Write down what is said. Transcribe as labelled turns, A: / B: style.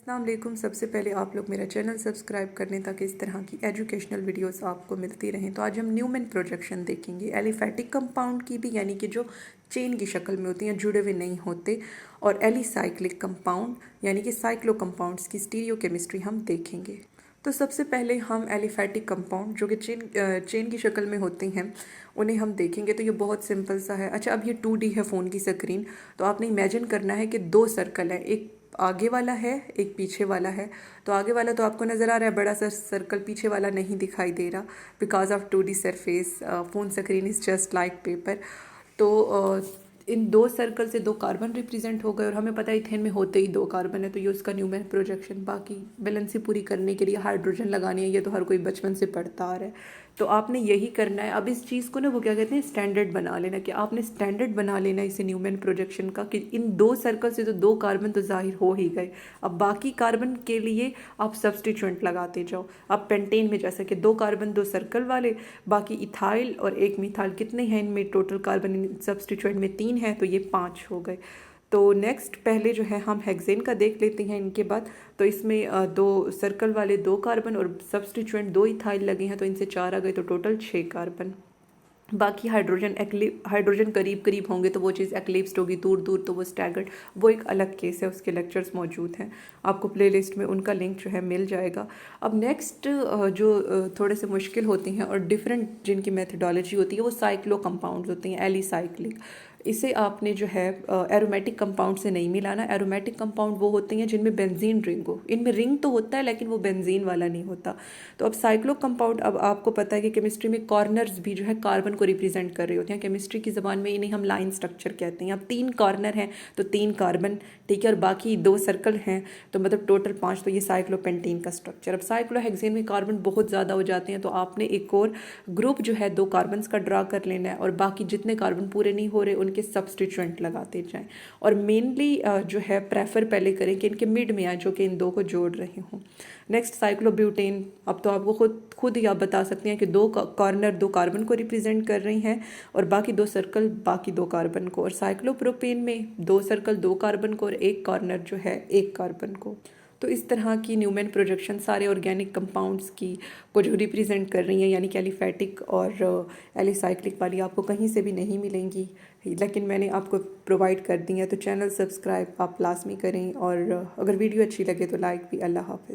A: अस्सलाम वालेकुम। सबसे पहले आप लोग मेरा चैनल सब्सक्राइब कर लें ताकि इस तरह की एजुकेशनल वीडियोस आपको मिलती रहें। तो आज हम न्यूमैन प्रोजेक्शन देखेंगे एलिफैटिक कंपाउंड की भी, यानी कि जो चेन की शक्ल में होती हैं, जुड़े हुए नहीं होते, और एलिसाइक्लिक कंपाउंड यानी कि साइक्लो कंपाउंड्स की स्टीरियो केमिस्ट्री हम देखेंगे। तो सबसे पहले हम एलिफैटिक कंपाउंड जो कि चेन की शक्ल में होते हैं उन्हें हम देखेंगे। तो ये बहुत सिंपल सा है। अच्छा, अब ये 2D है फ़ोन की स्क्रीन, तो आपने इमेजिन करना है कि दो सर्कल हैं, एक आगे वाला है एक पीछे वाला है। तो आगे वाला तो आपको नज़र आ रहा है बड़ा सा सर्कल, पीछे वाला नहीं दिखाई दे रहा because of 2D surface. Phone screen is just like paper. तो इन दो सर्कल से दो कार्बन रिप्रेजेंट हो गए, और हमें पता है इथेन में होते ही दो कार्बन है, तो ये उसका न्यूमैन प्रोजेक्शन। बाकी बैलेंसी पूरी करने के लिए हाइड्रोजन लगानी है, ये तो हर कोई बचपन से पढ़ता आ रहा है, तो आपने यही करना है। अब इस चीज़ को ना वो क्या कहते हैं, स्टैंडर्ड बना लेना, कि आपने स्टैंडर्ड बना लेना इसे न्यूमैन प्रोजेक्शन का, कि इन दो सर्कल से तो दो कार्बन तो जाहिर हो ही गए। अब बाकी कार्बन के लिए आप सब्सटीट्यूएंट लगाते जाओ। अब पेंटेन में जैसे कि दो कार्बन दो सर्कल वाले, बाकी इथाइल और एक मिथाइल, कितने हैं इनमें टोटल कार्बन सब्सटीट्यूएंट में 3 है, तो ये 5 हो गए। तो नेक्स्ट पहले जो है हम हेक्सेन का देख लेते हैं इनके बाद। तो इसमें दो सर्कल वाले दो कार्बन और सब्सटीट्यूएंट दो इथाइल लगे हैं, तो इनसे 4 आ गए, तो टोटल 6 कार्बन। बाकी हाइड्रोजन करीब करीब होंगे तो वो चीज़ एक्लिप्स्ड होगी, दूर दूर तो वो स्टैगर्ड, वो एक अलग केस है, उसके लेक्चर्स मौजूद हैं, आपको प्लेलिस्ट में उनका लिंक जो है मिल जाएगा। अब नेक्स्ट जो थोड़े से मुश्किल होती हैं और डिफरेंट जिनकी मेथडोलॉजी होती है वो साइक्लो कंपाउंड्स होती हैं, एलिसाइक्लिक। इसे आपने जो है एरोमेटिक कंपाउंड से नहीं मिलाना। एरोमेटिक कंपाउंड वो होते हैं जिनमें बेंजीन रिंग हो, इनमें रिंग तो होता है लेकिन वो बेंजीन वाला नहीं होता। तो अब साइक्लो कंपाउंड, अब आपको पता है कि केमिस्ट्री में कॉर्नर्स भी जो है कार्बन को रिप्रेजेंट कर रहे होते हैं। केमिस्ट्री की ज़बान में इन्हें हम लाइन स्ट्रक्चर कहते हैं। अब 3 कॉर्नर हैं तो 3 कार्बन, ठीक है, और बाकी 2 सर्कल हैं, तो मतलब टोटल 5, तो ये साइक्लोपेंटीन का स्ट्रक्चर। अब साइक्लोहेक्सेन में कार्बन बहुत ज़्यादा हो जाते हैं, तो आपने एक और ग्रुप जो है 2 कार्बन्स का ड्रा कर लेना है, और बाकी जितने कार्बन पूरे नहीं हो रहे उनके सब्सटीट्यूएंट लगाते जाएं। और मेनली जो है प्रेफर पहले करें कि इनके मिड में आए, जो कि इन दो को जोड़ रहे हों। Next cyclobutane. अब तो आपको खुद ही आप बता सकते हैं कि 2 कॉर्नर 2 कार्बन को रिप्रेजेंट कर रही हैं, और बाकी 2 सर्कल बाकी 2 कार्बन को। और साइक्लोप्रोपेन में 2 सर्कल 2 कार्बन को और 1 कॉर्नर जो है 1 कार्बन को। तो इस तरह की न्यूमैन प्रोजेक्शन सारे ऑर्गेनिक कंपाउंड्स की को जो रिप्रेजेंट कर रही हैं, यानी कि एलिफैटिक और एलिसाइक्लिक वाली, आपको कहीं से भी नहीं मिलेंगी, लेकिन मैंने आपको प्रोवाइड कर दी है। तो चैनल सब्सक्राइब आप लाजमी करें, और अगर वीडियो अच्छी लगे तो लाइक भी। अल्लाह हाफ़िज़।